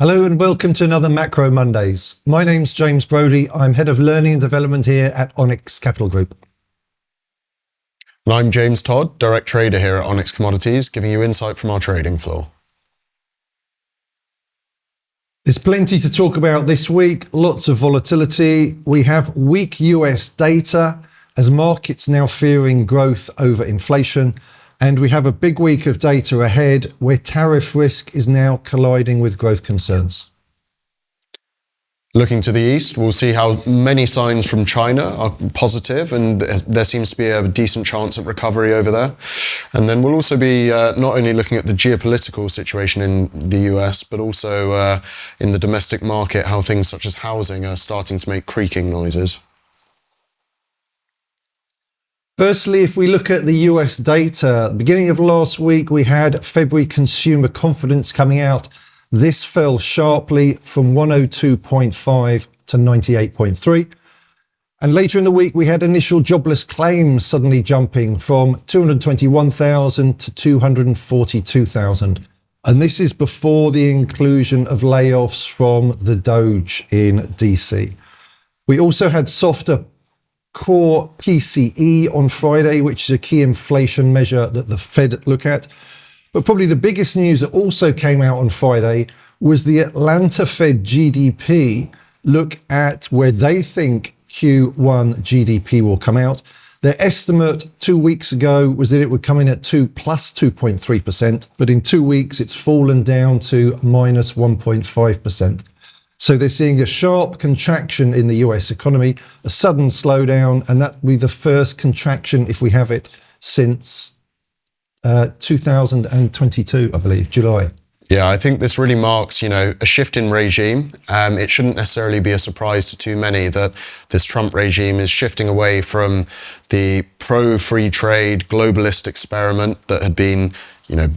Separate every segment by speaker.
Speaker 1: Hello and welcome to another Macro Mondays. My name's James Brodie. I'm Head of Learning and Development here at Onyx Capital Group.
Speaker 2: And I'm James Todd, Direct Trader here at Onyx Commodities, giving you insight from our trading floor.
Speaker 1: There's plenty to talk about this week, lots of volatility. We have weak US data as markets now fearing growth over inflation. And we have a big week of data ahead where tariff risk is now colliding with growth concerns.
Speaker 2: Looking to the east, we'll see how many signs from China are positive, and there seems to be a decent chance of recovery over there. And then we'll also be not only looking at the geopolitical situation in the US, but also in the domestic market, how things such as housing are starting to make creaking noises.
Speaker 1: Firstly, if we look at the US data, beginning of last week, we had February consumer confidence coming out. This fell sharply from 102.5 to 98.3. And later in the week, we had initial jobless claims suddenly jumping from 221,000 to 242,000. And this is before the inclusion of layoffs from the Doge in DC. We also had softer core PCE on Friday, which is a key inflation measure that the Fed look at. But probably the biggest news that also came out on Friday was the Atlanta Fed GDP look at where they think Q1 GDP will come out. Their estimate 2 weeks ago was that it would come in at plus 2.3%, but in 2 weeks it's fallen down to minus 1.5%. So they're seeing a sharp contraction in the US economy, a sudden slowdown, and that will be the first contraction, if we have it, since 2022, I believe, July.
Speaker 2: Yeah, I think this really marks, a shift in regime. It shouldn't necessarily be a surprise to too many that this Trump regime is shifting away from the pro-free trade globalist experiment that had been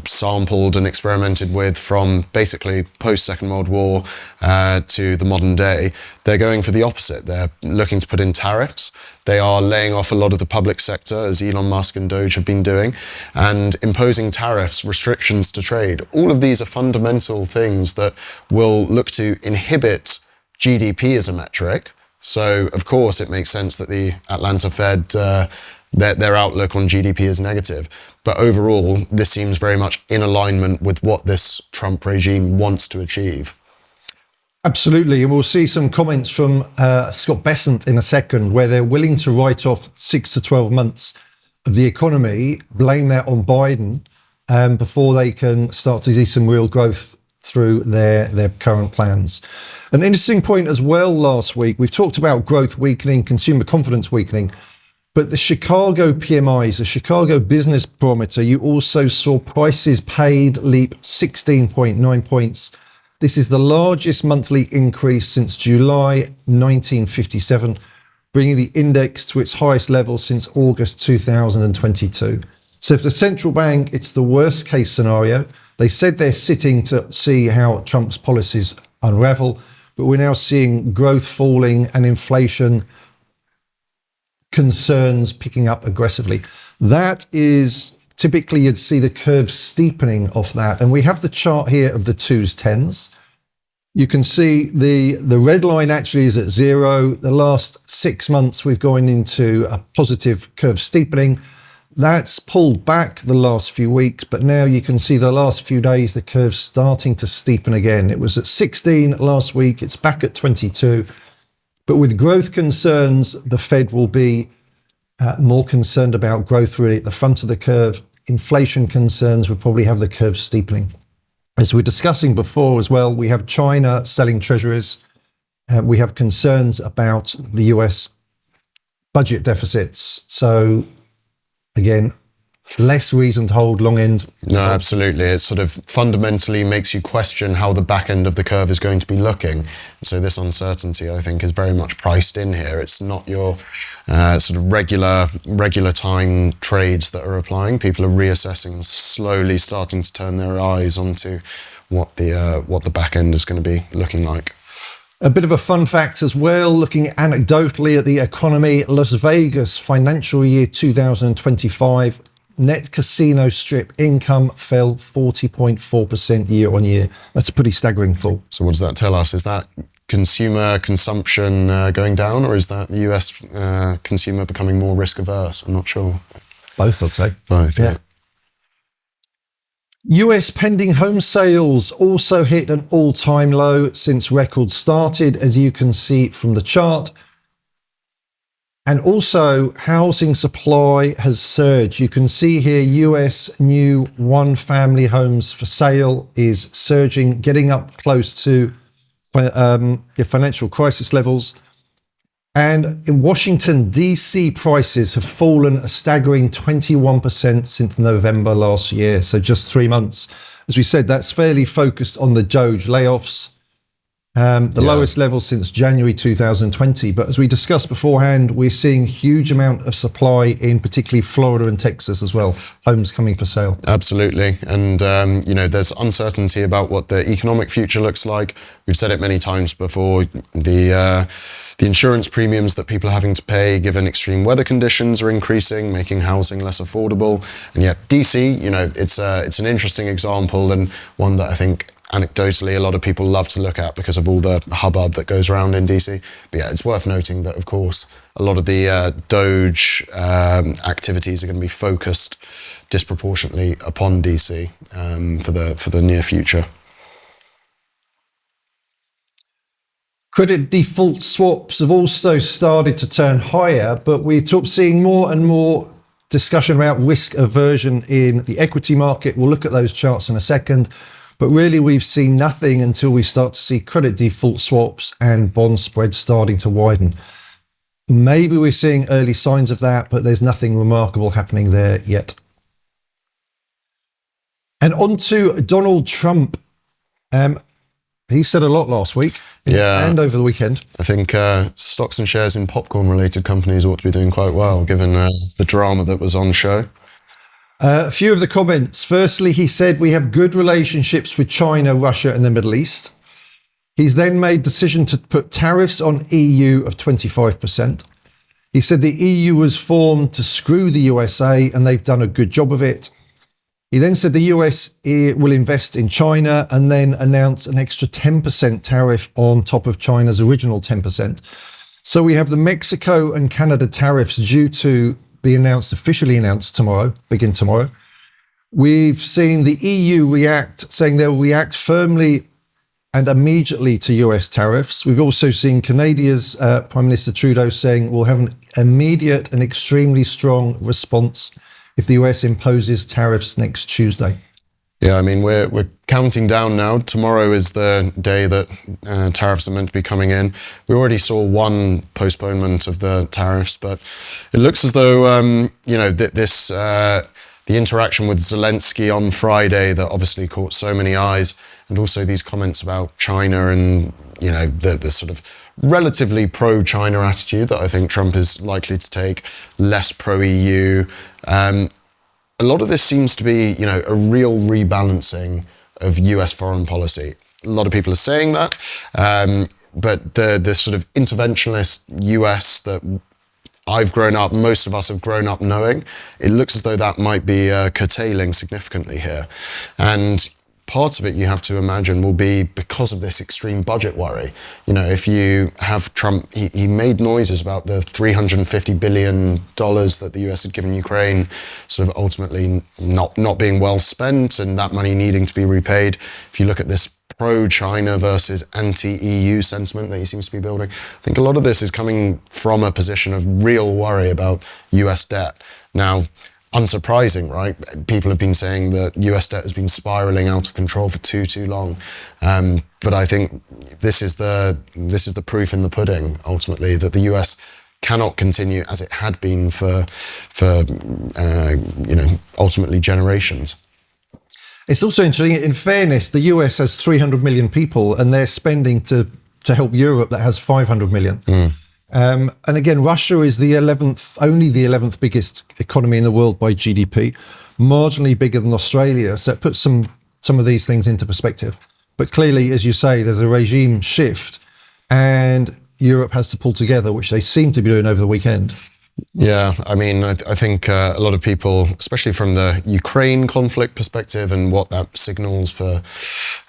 Speaker 2: sampled and experimented with from basically post-Second World War to the modern day. They're going for the opposite. They're looking to put in tariffs. They are laying off a lot of the public sector, as Elon Musk and Doge have been doing, and imposing tariffs, restrictions to trade. All of these are fundamental things that will look to inhibit GDP as a metric. So, of course, it makes sense that the Atlanta Fed, their outlook on GDP is negative. But overall, this seems very much in alignment with what this Trump regime wants to achieve.
Speaker 1: Absolutely. And we'll see some comments from Scott Bessent in a second, where they're willing to write off 6 to 12 months of the economy, blame that on Biden, before they can start to see some real growth through their current plans. An interesting point as well last week, we've talked about growth weakening, consumer confidence weakening, but the Chicago PMIs, the Chicago Business Barometer, you also saw prices paid leap 16.9 points. This is the largest monthly increase since July 1957, bringing the index to its highest level since August 2022. So for the central bank, it's the worst case scenario. They said they're sitting to see how Trump's policies unravel, but we're now seeing growth falling and inflation concerns picking up aggressively. That is typically you'd see the curve steepening off that. And we have the chart here of the 2s, 10s. You can see the red line actually is at 0. The last 6 months we've gone into a positive curve steepening. That's pulled back the last few weeks, but now you can see the last few days the curve's starting to steepen again. It was at 16 last week, it's back at 22. But with growth concerns, the Fed will be more concerned about growth really at the front of the curve. Inflation concerns will probably have the curve steepening. As we were discussing before as well, we have China selling treasuries. We have concerns about the US budget deficits. So again, less reason to hold long end.
Speaker 2: No, absolutely. It sort of fundamentally makes you question how the back end of the curve is going to be looking. So this uncertainty, I think, is very much priced in here. It's not your sort of regular time trades that are applying. People are reassessing, slowly starting to turn their eyes onto what the back end is going to be looking like.
Speaker 1: A bit of a fun fact as well, looking anecdotally at the economy, Las Vegas financial year 2025 net casino strip income fell 40.4% year on year. That's a pretty staggering fall.
Speaker 2: So what does that tell us? Is that consumer consumption going down, or is that the US consumer becoming more risk averse? I'm not sure.
Speaker 1: Both, I'd say.
Speaker 2: Both, yeah.
Speaker 1: US pending home sales also hit an all-time low since records started, as you can see from the chart. And also, housing supply has surged. You can see here US new one-family homes for sale is surging, getting up close to the financial crisis levels. And in Washington, DC prices have fallen a staggering 21% since November last year. So just 3 months. As we said, that's fairly focused on the Doge layoffs. Lowest level since January 2020. But as we discussed beforehand, we're seeing a huge amount of supply in particularly Florida and Texas as well. Homes coming for sale.
Speaker 2: Absolutely. And, there's uncertainty about what the economic future looks like. We've said it many times before. The insurance premiums that people are having to pay given extreme weather conditions are increasing, making housing less affordable. And yet DC, it's an interesting example, and one that I think anecdotally a lot of people love to look at because of all the hubbub that goes around in DC. But yeah, it's worth noting that, of course, a lot of the Doge activities are going to be focused disproportionately upon DC for the near future.
Speaker 1: Credit default swaps have also started to turn higher, but we're seeing more and more discussion about risk aversion in the equity market. We'll look at those charts in a second, but really we've seen nothing until we start to see credit default swaps and bond spreads starting to widen. Maybe we're seeing early signs of that, but there's nothing remarkable happening there yet. And on to Donald Trump. He said a lot last week and over the weekend.
Speaker 2: I think stocks and shares in popcorn-related companies ought to be doing quite well, given the drama that was on show.
Speaker 1: A few of the comments. Firstly, he said we have good relationships with China, Russia, and the Middle East. He's then made decision to put tariffs on EU of 25%. He said the EU was formed to screw the USA, and they've done a good job of it. He then said the US will invest in China and then announce an extra 10% tariff on top of China's original 10%. So we have the Mexico and Canada tariffs due to be officially announced tomorrow, begin tomorrow. We've seen the EU react, saying they'll react firmly and immediately to US tariffs. We've also seen Canada's Prime Minister Trudeau saying we'll have an immediate and extremely strong response if the US imposes tariffs next Tuesday.
Speaker 2: Yeah, I mean, we're counting down now. Tomorrow is the day that tariffs are meant to be coming in. We already saw one postponement of the tariffs, but it looks as though, the interaction with Zelensky on Friday that obviously caught so many eyes, and also these comments about China and, the sort of relatively pro-China attitude that I think Trump is likely to take, less pro-EU. A lot of this seems to be, a real rebalancing of US foreign policy. A lot of people are saying that, but the sort of interventionist US that most of us have grown up knowing, it looks as though that might be curtailing significantly here. And part of it, you have to imagine, will be because of this extreme budget worry. If you have Trump, he made noises about the $350 billion that the US had given Ukraine, sort of ultimately not being well spent and that money needing to be repaid. If you look at this pro-China versus anti-EU sentiment that he seems to be building, I think a lot of this is coming from a position of real worry about US debt. Now, unsurprising, right? People have been saying that US debt has been spiraling out of control for too long. But I think this is the proof in the pudding, ultimately, that the US cannot continue as it had been for ultimately generations.
Speaker 1: It's also interesting, in fairness, the US has 300 million people and they're spending to help Europe that has 500 million. And again, Russia is only the 11th biggest economy in the world by GDP, marginally bigger than Australia. So it puts some of these things into perspective. But clearly, as you say, there's a regime shift and Europe has to pull together, which they seem to be doing over the weekend.
Speaker 2: Yeah, I mean, I think a lot of people, especially from the Ukraine conflict perspective and what that signals for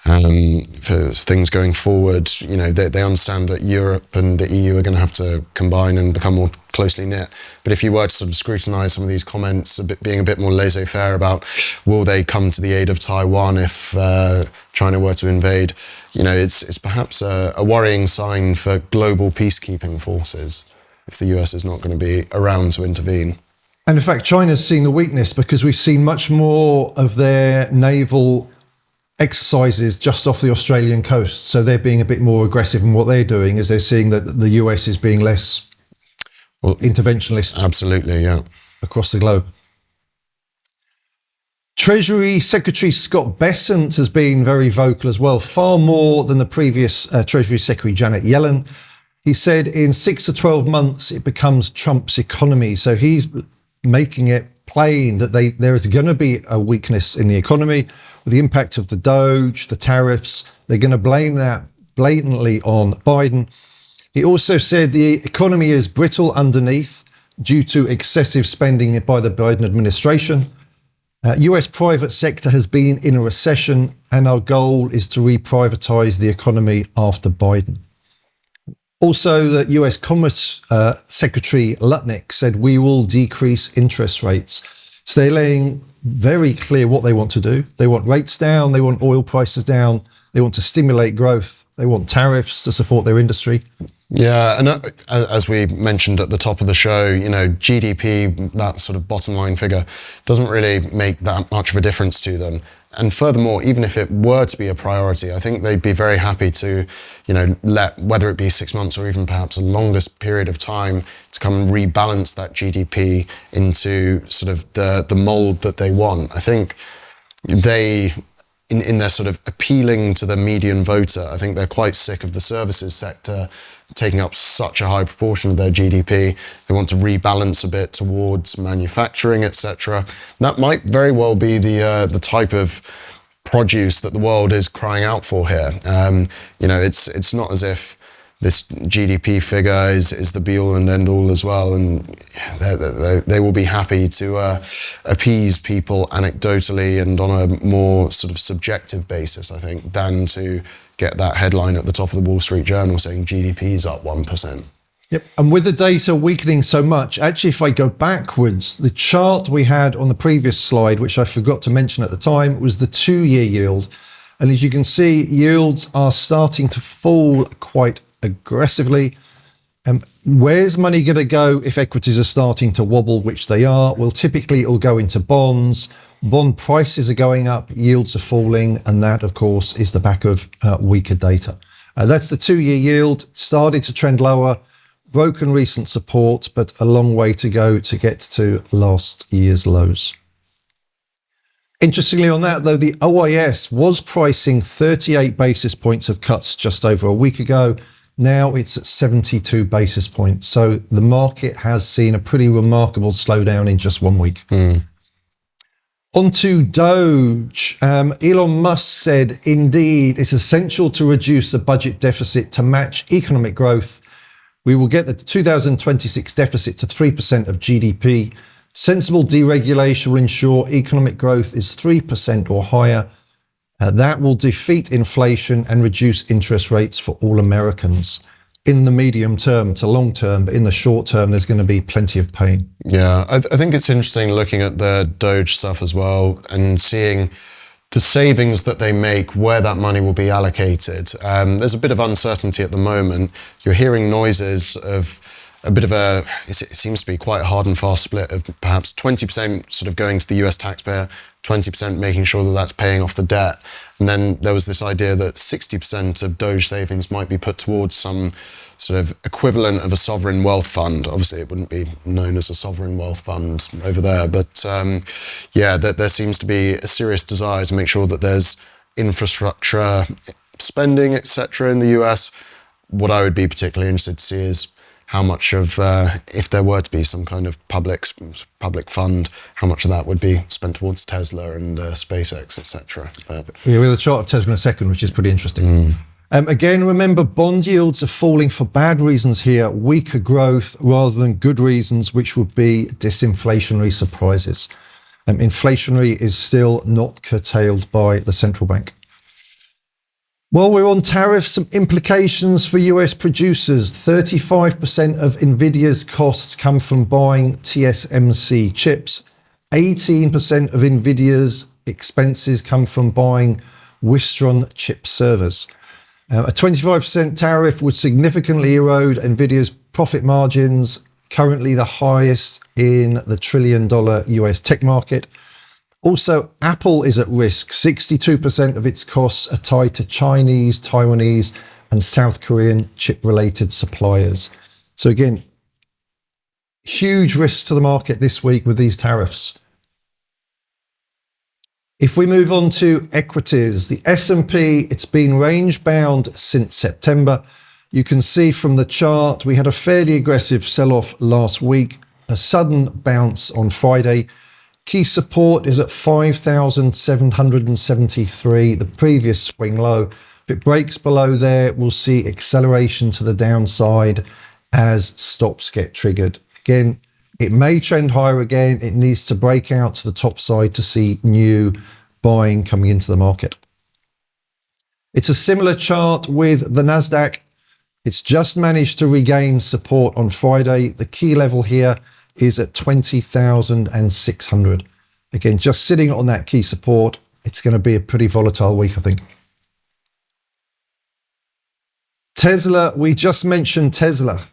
Speaker 2: things going forward, you know, they understand that Europe and the EU are going to have to combine and become more closely knit. But if you were to sort of scrutinize some of these comments, being a bit more laissez-faire about will they come to the aid of Taiwan if China were to invade, you know, it's perhaps a worrying sign for global peacekeeping forces if the US is not going to be around to intervene.
Speaker 1: And in fact, China's seen the weakness because we've seen much more of their naval exercises just off the Australian coast. So they're being a bit more aggressive in what they're doing, as they're seeing that the US is being less interventionist.
Speaker 2: Absolutely, yeah.
Speaker 1: Across the globe. Treasury Secretary Scott Bessent has been very vocal as well, far more than the previous Treasury Secretary Janet Yellen. He said in 6 to 12 months, it becomes Trump's economy. So he's making it plain that there is going to be a weakness in the economy with the impact of the Doge, the tariffs. They're going to blame that blatantly on Biden. He also said the economy is brittle underneath due to excessive spending by the Biden administration. US private sector has been in a recession, and our goal is to reprivatize the economy after Biden. Also, the US Commerce Secretary Lutnick said we will decrease interest rates. So they're laying very clear what they want to do. They want rates down, they want oil prices down, they want to stimulate growth, they want tariffs to support their industry.
Speaker 2: Yeah, and as we mentioned at the top of the show, you know, GDP, that sort of bottom line figure, doesn't really make that much of a difference to them. And furthermore, even if it were to be a priority, I think they'd be very happy to, you know, let, whether it be 6 months or even perhaps a longest period of time, to come and rebalance that GDP into sort of the mold that they want. I think they, in their sort of appealing to the median voter, I think they're quite sick of the services sector taking up such a high proportion of their GDP. They want to rebalance a bit towards manufacturing, etc. That might very well be the type of produce that the world is crying out for here. You know, it's not as if this GDP figure is the be-all and end-all as well, and they will be happy to appease people anecdotally and on a more sort of subjective basis, I think, than to get that headline at the top of the Wall Street Journal saying GDP is up 1%.
Speaker 1: Yep. And with the data weakening so much, actually, if I go backwards, the chart we had on the previous slide, which I forgot to mention at the time, was the 2-year yield. And as you can see, yields are starting to fall quite aggressively. Where's money going to go if equities are starting to wobble, which they are? Well, typically it'll go into bonds. Bond prices are going up, yields are falling, and that, of course, is the back of weaker data. That's the 2-year yield, started to trend lower, broken recent support, but a long way to go to get to last year's lows. Interestingly on that, though, the OIS was pricing 38 basis points of cuts just over a week ago. Now it's at 72 basis points. So the market has seen a pretty remarkable slowdown in just 1 week. On to Doge. Elon Musk said, indeed, it's essential to reduce the budget deficit to match economic growth. We will get the 2026 deficit to 3% of GDP. Sensible deregulation will ensure economic growth is 3% or higher. That will defeat inflation and reduce interest rates for all Americans. In the medium term to long term, but in the short term, there's going to be plenty of pain.
Speaker 2: Yeah, I think it's interesting looking at the Doge stuff as well and seeing the savings that they make, where that money will be allocated. There's a bit of uncertainty at the moment. You're hearing noises of a bit of it seems to be quite a hard and fast split of perhaps 20% sort of going to the US taxpayer, 20% making sure that that's paying off the debt. And then there was this idea that 60% of Doge savings might be put towards some sort of equivalent of a sovereign wealth fund. Obviously, it wouldn't be known as a sovereign wealth fund over there. But yeah, there seems to be a serious desire to make sure that there's infrastructure spending, etc. in the US. What I would be particularly interested to see is how much of, if there were to be some kind of public fund, how much of that would be spent towards Tesla and SpaceX, etc.
Speaker 1: Yeah, we'll have a chart of Tesla in a second, which is pretty interesting. Again, remember, bond yields are falling for bad reasons here, weaker growth rather than good reasons, which would be disinflationary surprises. Inflationary is still not curtailed by the central bank. While we're on tariffs, some implications for US producers. 35% of NVIDIA's costs come from buying TSMC chips. 18% of NVIDIA's expenses come from buying Wistron chip servers. A 25% tariff would significantly erode NVIDIA's profit margins, currently the highest in the trillion-dollar US tech market. Also, Apple is at risk. 62% of its costs are tied to Chinese, Taiwanese, and South Korean chip-related suppliers. So again, huge risks to the market this week with these tariffs. If we move on to equities, the S&P, it's been range bound since September. You can see from the chart, we had a fairly aggressive sell-off last week, a sudden bounce on Friday. Key support is at 5,773, the previous swing low. If it breaks below there, we'll see acceleration to the downside as stops get triggered. Again, it may trend higher again. It needs to break out to the top side to see new buying coming into the market. It's a similar chart with the Nasdaq. It's just managed to regain support on Friday. The key level here is at 20,600. Again, just sitting on that key support. It's going to be a pretty volatile week, I think. Tesla, we just mentioned Tesla.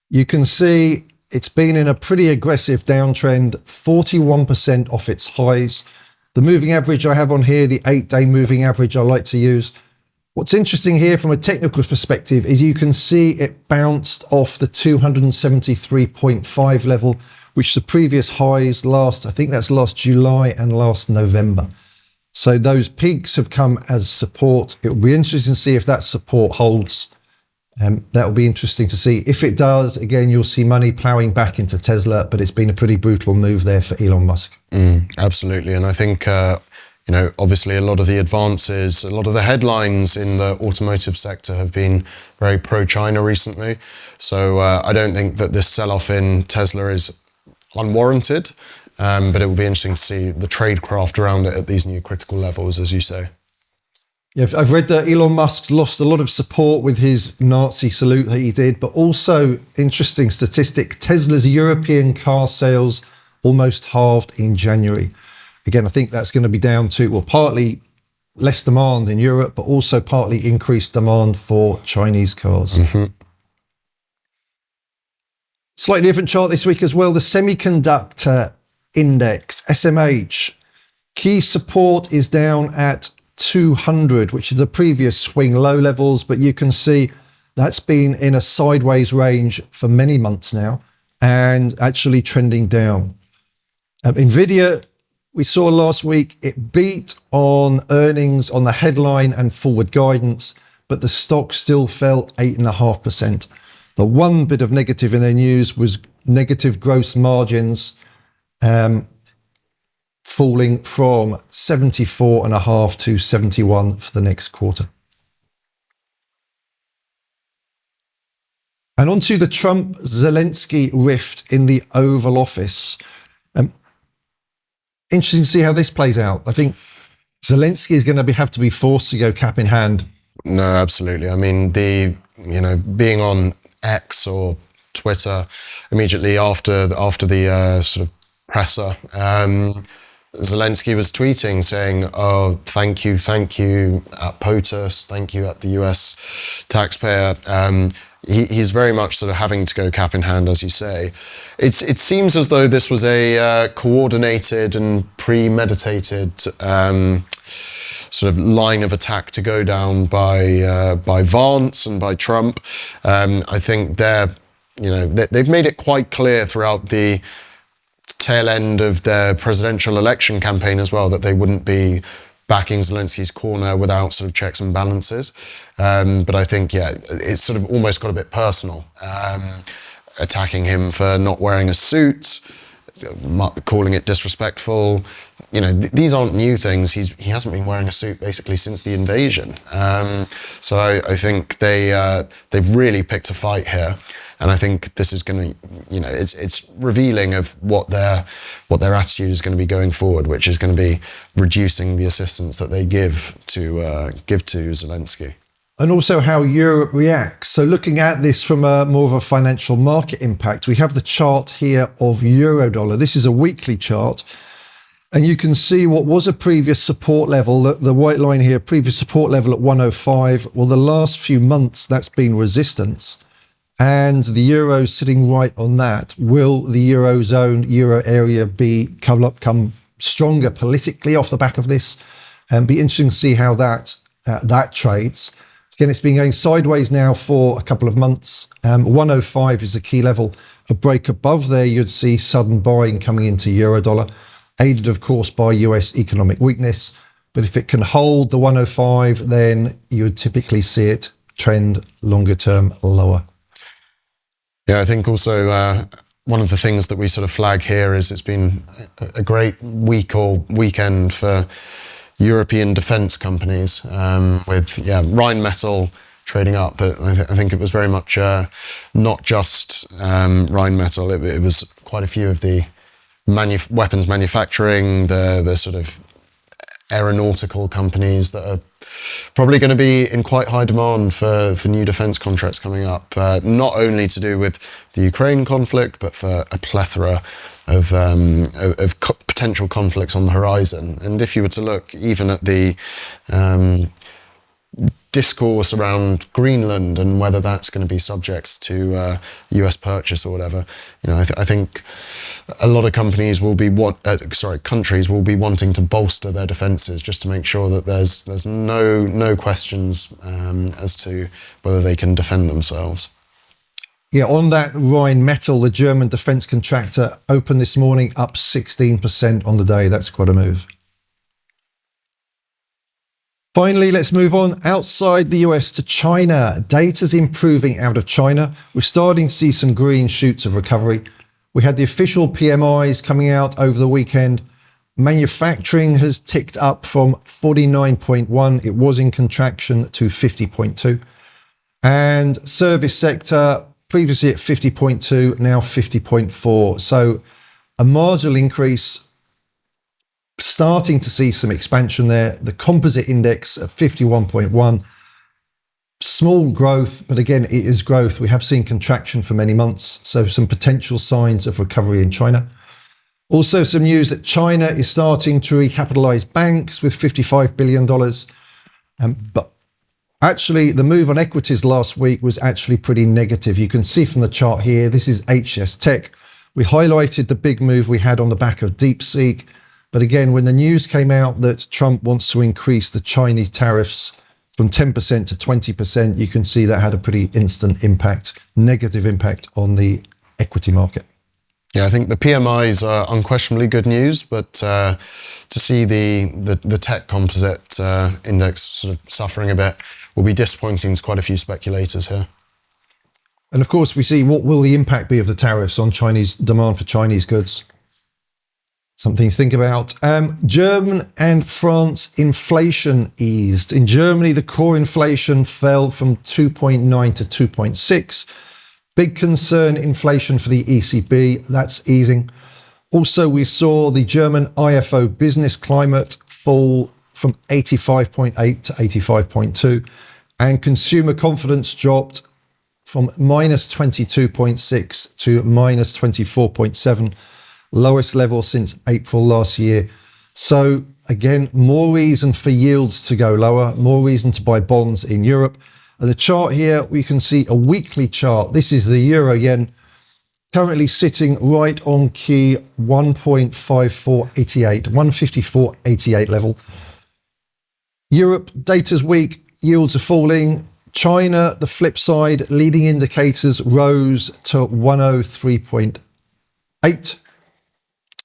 Speaker 1: You can see it's been in a pretty aggressive downtrend, 41% off its highs. The moving average I have on here, the 8-day moving average I like to use. What's interesting here from a technical perspective is you can see it bounced off the 273.5 level, which the previous highs last, I think that's last July and last November. So those peaks have come as support. It will be interesting to see if that support holds. That will be interesting to see. If it does, again, you'll see money ploughing back into Tesla, but it's been a pretty brutal move there for Elon Musk.
Speaker 2: Absolutely. And I think, obviously a lot of the advances, a lot of the headlines in the automotive sector have been very pro-China recently. So I don't think that this sell-off in Tesla is unwarranted, but it will be interesting to see the tradecraft around it at these new critical levels, as you say.
Speaker 1: Yeah, I've read that Elon Musk's lost a lot of support with his Nazi salute that he did, but also, interesting statistic, Tesla's European car sales almost halved in January. Again, I think that's going to be down to, well, partly less demand in Europe, but also partly increased demand for Chinese cars. Slightly different chart this week as well. The semiconductor index, SMH, key support is down at 200, which is the previous swing low levels, but you can see that's been in a sideways range for many months now and actually trending down. NVIDIA, we saw last week, it beat on earnings on the headline and forward guidance, but the stock still fell 8.5%. The one bit of negative in their news was negative gross margins, falling from 74.5 to 71 for the next quarter. And on to the Trump-Zelensky rift in the Oval Office. Interesting to see how this plays out. I think Zelensky is going to have to be forced to go cap in hand.
Speaker 2: No, absolutely. I mean, being on X or Twitter immediately after the sort of presser, Zelensky was tweeting saying, "Oh, thank you at POTUS, thank you at the US taxpayer." He's very much sort of having to go cap in hand, as you say. It seems as though this was a coordinated and premeditated sort of line of attack to go down by Vance and by Trump. I think they've made it quite clear throughout the tail end of their presidential election campaign as well that they wouldn't be backing Zelensky's corner without sort of checks and balances. But I think, it's sort of almost got a bit personal. Attacking him for not wearing a suit, calling it disrespectful. You know, these aren't new things. He hasn't been wearing a suit basically since the invasion. So I think they've really picked a fight here, and I think this is going to, you know, it's revealing of what their attitude is going to be going forward, which is going to be reducing the assistance that they give to Zelensky.
Speaker 1: And also how Europe reacts. So looking at this from more of a financial market impact, we have the chart here of euro dollar. This is a weekly chart. And you can see what was a previous support level, the white line here, previous support level at 105. Well, the last few months, that's been resistance. And the euro sitting right on that. Will the eurozone, euro area come stronger politically off the back of this? And be interesting to see how that trades. Again, it's been going sideways now for a couple of months. 105 is the key level. A break above there, you'd see sudden buying coming into euro dollar, aided, of course, by US economic weakness. But if it can hold the 105, then you would typically see it trend longer term lower.
Speaker 2: Yeah, I think also one of the things that we sort of flag here is it's been a great week or weekend for European defence companies, with Rheinmetall trading up, but I think it was very much not just Rheinmetall. It was quite a few of the weapons manufacturing, the sort of aeronautical companies that are probably going to be in quite high demand for new defence contracts coming up, not only to do with the Ukraine conflict, but for a plethora of potential conflicts on the horizon. And if you were to look even at the discourse around Greenland and whether that's going to be subject to US purchase or whatever, you know, I think a lot of countries will be wanting to bolster their defences just to make sure that there's no questions as to whether they can defend themselves.
Speaker 1: Yeah, on that Rheinmetall, the German defence contractor, opened this morning up 16% on the day. That's quite a move. Finally, let's move on outside the US to China. Data's improving out of China. We're starting to see some green shoots of recovery. We had the official PMIs coming out over the weekend. Manufacturing has ticked up from 49.1. It was in contraction to 50.2. And service sector, previously at 50.2, now 50.4. So a marginal increase, starting to see some expansion there. The composite index at 51.1. Small growth, but again, it is growth. We have seen contraction for many months, so some potential signs of recovery in China. Also some news that China is starting to recapitalize banks with $55 billion. But actually, the move on equities last week was actually pretty negative. You can see from the chart here, this is HS Tech. We highlighted the big move we had on the back of DeepSeek. But again, when the news came out that Trump wants to increase the Chinese tariffs from 10% to 20%, you can see that had a pretty instant impact, negative impact on the equity market.
Speaker 2: Yeah, I think the PMIs are unquestionably good news, but to see the tech composite index sort of suffering a bit will be disappointing to quite a few speculators here.
Speaker 1: And of course, we see what will the impact be of the tariffs on Chinese demand for Chinese goods. Something to think about. German and France inflation eased. In Germany, the core inflation fell from 2.9 to 2.6. Big concern, inflation for the ECB. That's easing. Also, we saw the German IFO business climate fall from 85.8 to 85.2. And consumer confidence dropped from minus 22.6 to minus 24.7. Lowest level since April last year. So again, more reason for yields to go lower, more reason to buy bonds in Europe. And the chart here, we can see a weekly chart. This is the euro yen, currently sitting right on key 1.5488, 154.88 level. Europe, data's weak, yields are falling. China, the flip side, leading indicators rose to 103.8.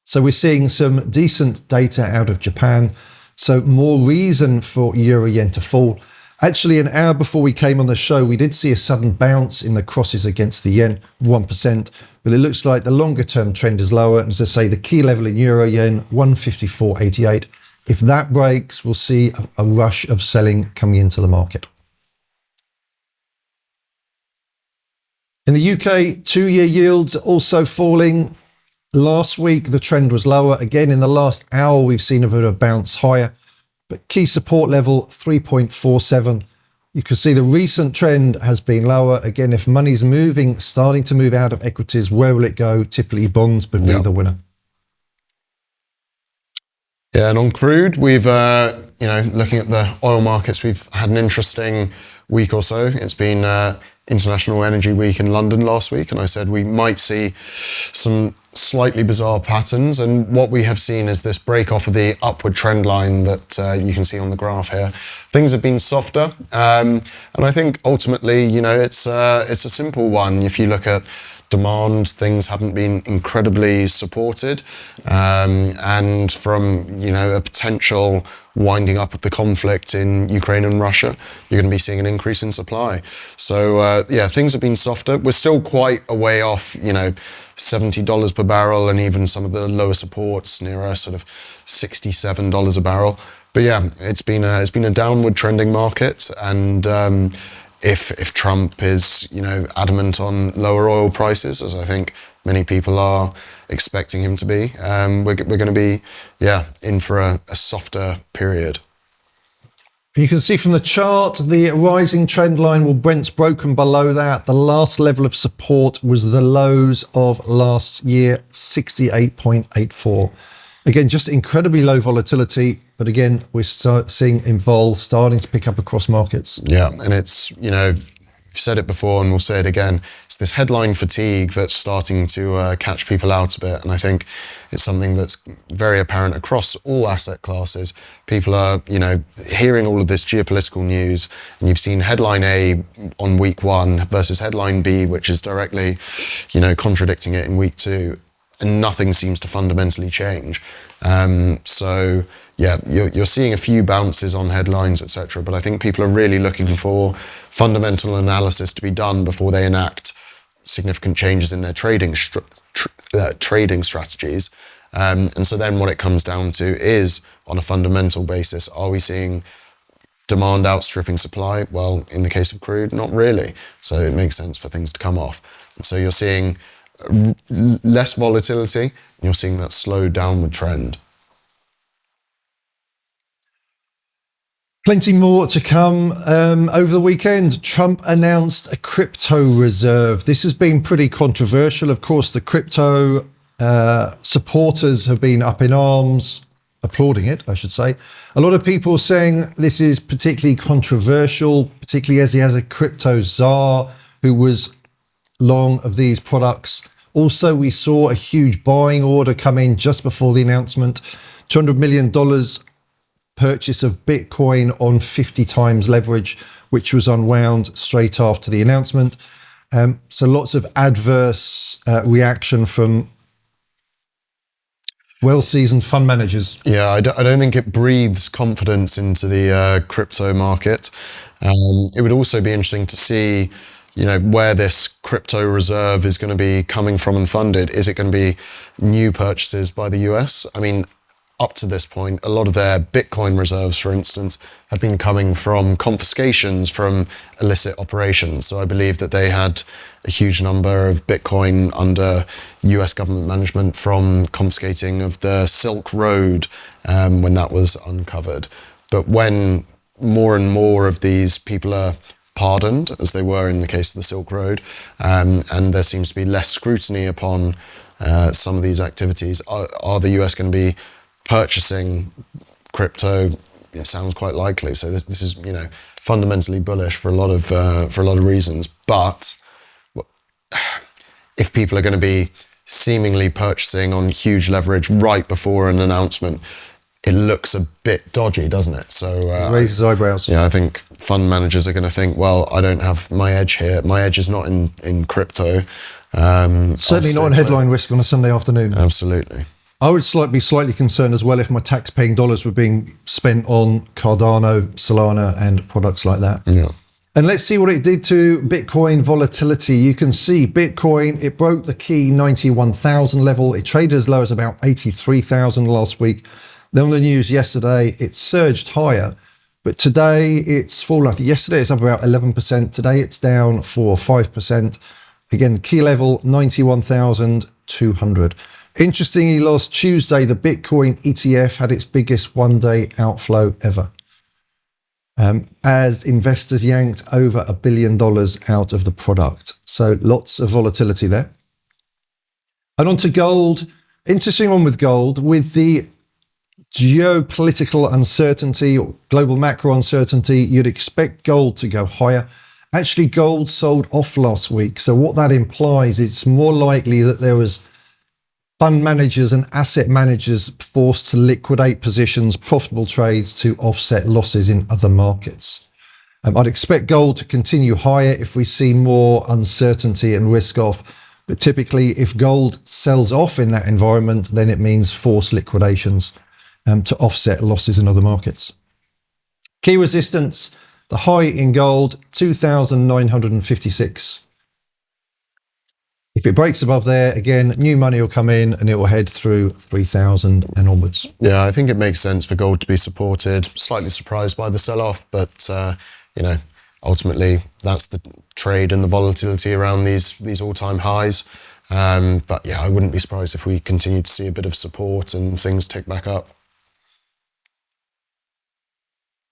Speaker 1: So we're seeing some decent data out of Japan. So more reason for euro yen to fall. Actually, an hour before we came on the show, we did see a sudden bounce in the crosses against the yen, 1%, but it looks like the longer term trend is lower. And as I say, the key level in euro yen, 154.88. If that breaks, we'll see a rush of selling coming into the market. In the UK, 2-year yields also falling. Last week, the trend was lower. Again, in the last hour, we've seen a bit of a bounce higher. But key support level, 3.47. You can see the recent trend has been lower. Again, if money's moving, starting to move out of equities, where will it go? Typically, bonds would be the winner.
Speaker 2: Yeah, and on crude, we've, looking at the oil markets, we've had an interesting week or so. It's been International Energy Week in London last week, and I said we might see some slightly bizarre patterns. And what we have seen is this break off of the upward trend line that you can see on the graph here. Things have been softer, and I think ultimately, it's a simple one. If you look at demand, things haven't been incredibly supported, and from a potential winding up of the conflict in Ukraine and Russia, you're going to be seeing an increase in supply. So things have been softer. We're still quite a way off, $70 per barrel, and even some of the lower supports nearer sort of $67 a barrel. But yeah, it's been a downward trending market, and if Trump is, adamant on lower oil prices, as I think many people are expecting him to be, we're going to be, in for a softer period.
Speaker 1: You can see from the chart, the rising trend line, well, Brent's broken below that. The last level of support was the lows of last year, 68.84. Again, just incredibly low volatility. But again, we're seeing vol starting to pick up across markets.
Speaker 2: Yeah, and it's, we've said it before and we'll say it again. It's this headline fatigue that's starting to catch people out a bit. And I think it's something that's very apparent across all asset classes. People are, hearing all of this geopolitical news, and you've seen headline A on week 1 versus headline B, which is directly, contradicting it in week 2. And nothing seems to fundamentally change. You're seeing a few bounces on headlines, etc. But I think people are really looking for fundamental analysis to be done before they enact significant changes in their trading strategies. And so then what it comes down to is, on a fundamental basis, are we seeing demand outstripping supply? Well, in the case of crude, not really. So it makes sense for things to come off. And so you're seeing less volatility, and you're seeing that slow downward trend.
Speaker 1: Plenty more to come. Over the weekend, Trump announced a crypto reserve. This has been pretty controversial. Of course, the crypto supporters have been up in arms, applauding it, I should say. A lot of people saying this is particularly controversial, particularly as he has a crypto czar who was long of these products. Also, we saw a huge buying order come in just before the announcement, $200 million purchase of Bitcoin on 50 times leverage, which was unwound straight after the announcement. So lots of adverse reaction from well-seasoned fund managers.
Speaker 2: Yeah, I don't think it breathes confidence into the crypto market. It would also be interesting to see, where this crypto reserve is going to be coming from and funded. Is it going to be new purchases by the US? I mean, up to this point, a lot of their Bitcoin reserves, for instance, have been coming from confiscations from illicit operations. So I believe that they had a huge number of Bitcoin under US government management from confiscating of the Silk Road when that was uncovered. But when more and more of these people are pardoned, as they were in the case of the Silk Road, and there seems to be less scrutiny upon some of these activities, are the US going to be purchasing crypto? It sounds quite likely. So this is fundamentally bullish for a lot of reasons. But if people are going to be seemingly purchasing on huge leverage right before an announcement, it looks a bit dodgy, doesn't it? So
Speaker 1: it raises eyebrows.
Speaker 2: Yeah, I think fund managers are going to think, well, I don't have my edge here. My edge is not in crypto.
Speaker 1: Certainly not in headline risk on a Sunday afternoon.
Speaker 2: Absolutely.
Speaker 1: I would be slightly concerned as well if my tax-paying dollars were being spent on Cardano, Solana, and products like that.
Speaker 2: Yeah.
Speaker 1: And let's see what it did to Bitcoin volatility. You can see Bitcoin, it broke the key 91,000 level. It traded as low as about 83,000 last week. Then on the news yesterday, it surged higher. But today it's fallen. I think yesterday it's up about 11%. Today it's down 4 or 5%. Again, key level 91,200. Interestingly, last Tuesday, the Bitcoin ETF had its biggest one-day outflow ever, as investors yanked over $1 billion out of the product. So lots of volatility there. And on to gold. Interesting one with gold. With the geopolitical uncertainty or global macro uncertainty, you'd expect gold to go higher. Actually, gold sold off last week. So what that implies, it's more likely that there was fund managers and asset managers forced to liquidate positions, profitable trades to offset losses in other markets. I'd expect gold to continue higher if we see more uncertainty and risk off. But typically, if gold sells off in that environment, then it means forced liquidations to offset losses in other markets. Key resistance, the high in gold, 2,956. If it breaks above there, again, new money will come in and it will head through 3,000 and onwards.
Speaker 2: Yeah, I think it makes sense for gold to be supported. Slightly surprised by the sell-off, but ultimately that's the trade and the volatility around these all-time highs. But yeah, I wouldn't be surprised if we continue to see a bit of support and things tick back up.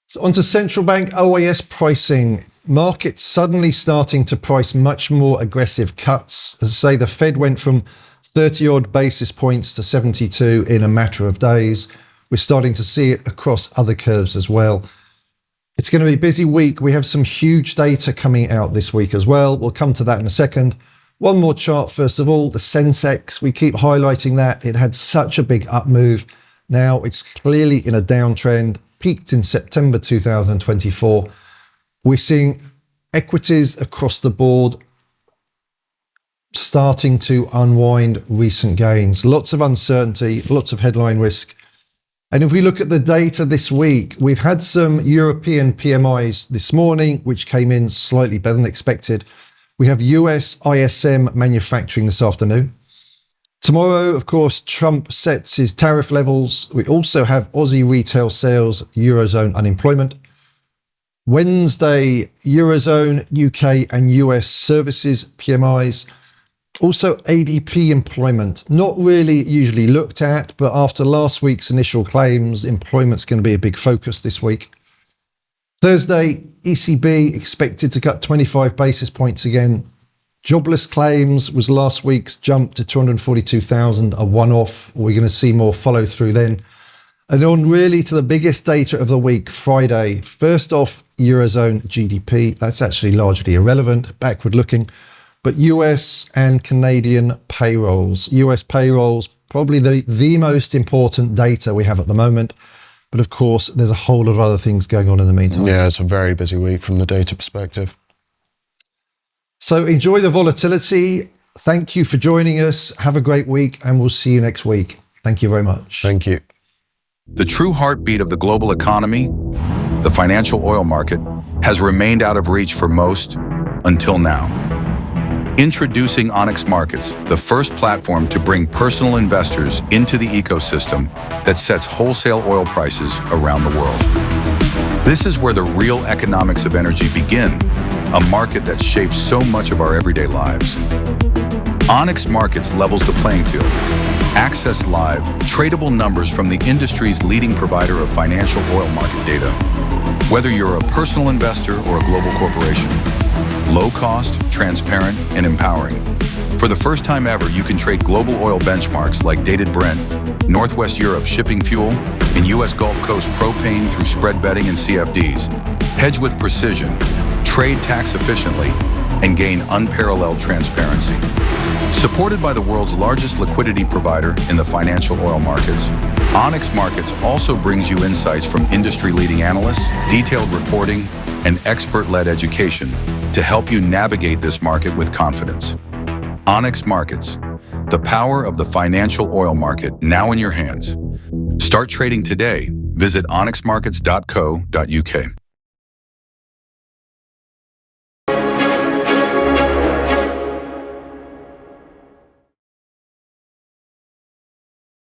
Speaker 1: So onto central bank OAS pricing. Markets suddenly starting to price much more aggressive cuts. As I say, the Fed went from 30 odd basis points to 72 in a matter of days. We're starting to see it across other curves as well. It's going to be a busy week. We have some huge data coming out this week as well. We'll come to that in a second. One more chart first of all, the Sensex. We keep highlighting that. It had such a big up move. Now it's clearly in a downtrend. Peaked in September 2024. We're seeing equities across the board starting to unwind recent gains. Lots of uncertainty, lots of headline risk. And if we look at the data this week, we've had some European PMIs this morning, which came in slightly better than expected. We have US ISM Manufacturing this afternoon. Tomorrow, of course, Trump sets his tariff levels. We also have Aussie retail sales, Eurozone unemployment. Wednesday, Eurozone, UK and US services PMIs. Also ADP employment, not really usually looked at, but after last week's initial claims, employment's going to be a big focus this week. Thursday, ECB expected to cut 25 basis points again. Jobless claims was last week's jump to 242,000, a one-off. We're going to see more follow through then. And on really to the biggest data of the week, Friday. First off, Eurozone GDP. That's actually largely irrelevant, backward looking. But US and Canadian payrolls. US payrolls, probably the most important data we have at the moment. But of course, there's a whole lot of other things going on in the meantime.
Speaker 2: Yeah, it's a very busy week from the data perspective.
Speaker 1: So enjoy the volatility. Thank you for joining us. Have a great week, and we'll see you next week. Thank you very much.
Speaker 2: Thank you.
Speaker 3: The true heartbeat of the global economy, the financial oil market, has remained out of reach for most until now. Introducing Onyx Markets, the first platform to bring personal investors into the ecosystem that sets wholesale oil prices around the world. This is where the real economics of energy begin, a market that shapes so much of our everyday lives. Onyx Markets levels the playing field. Access live, tradable numbers from the industry's leading provider of financial oil market data. Whether you're a personal investor or a global corporation, low cost, transparent, and empowering. For the first time ever, you can trade global oil benchmarks like dated Brent, Northwest Europe shipping fuel, and US Gulf Coast propane through spread betting and CFDs. Hedge with precision, trade tax efficiently, and gain unparalleled transparency. Supported by the world's largest liquidity provider in the financial oil markets, Onyx Markets also brings you insights from industry-leading analysts, detailed reporting, and expert-led education to help you navigate this market with confidence. Onyx Markets, The power of the financial oil market now in your hands. Start trading today. Visit onyxmarkets.co.uk.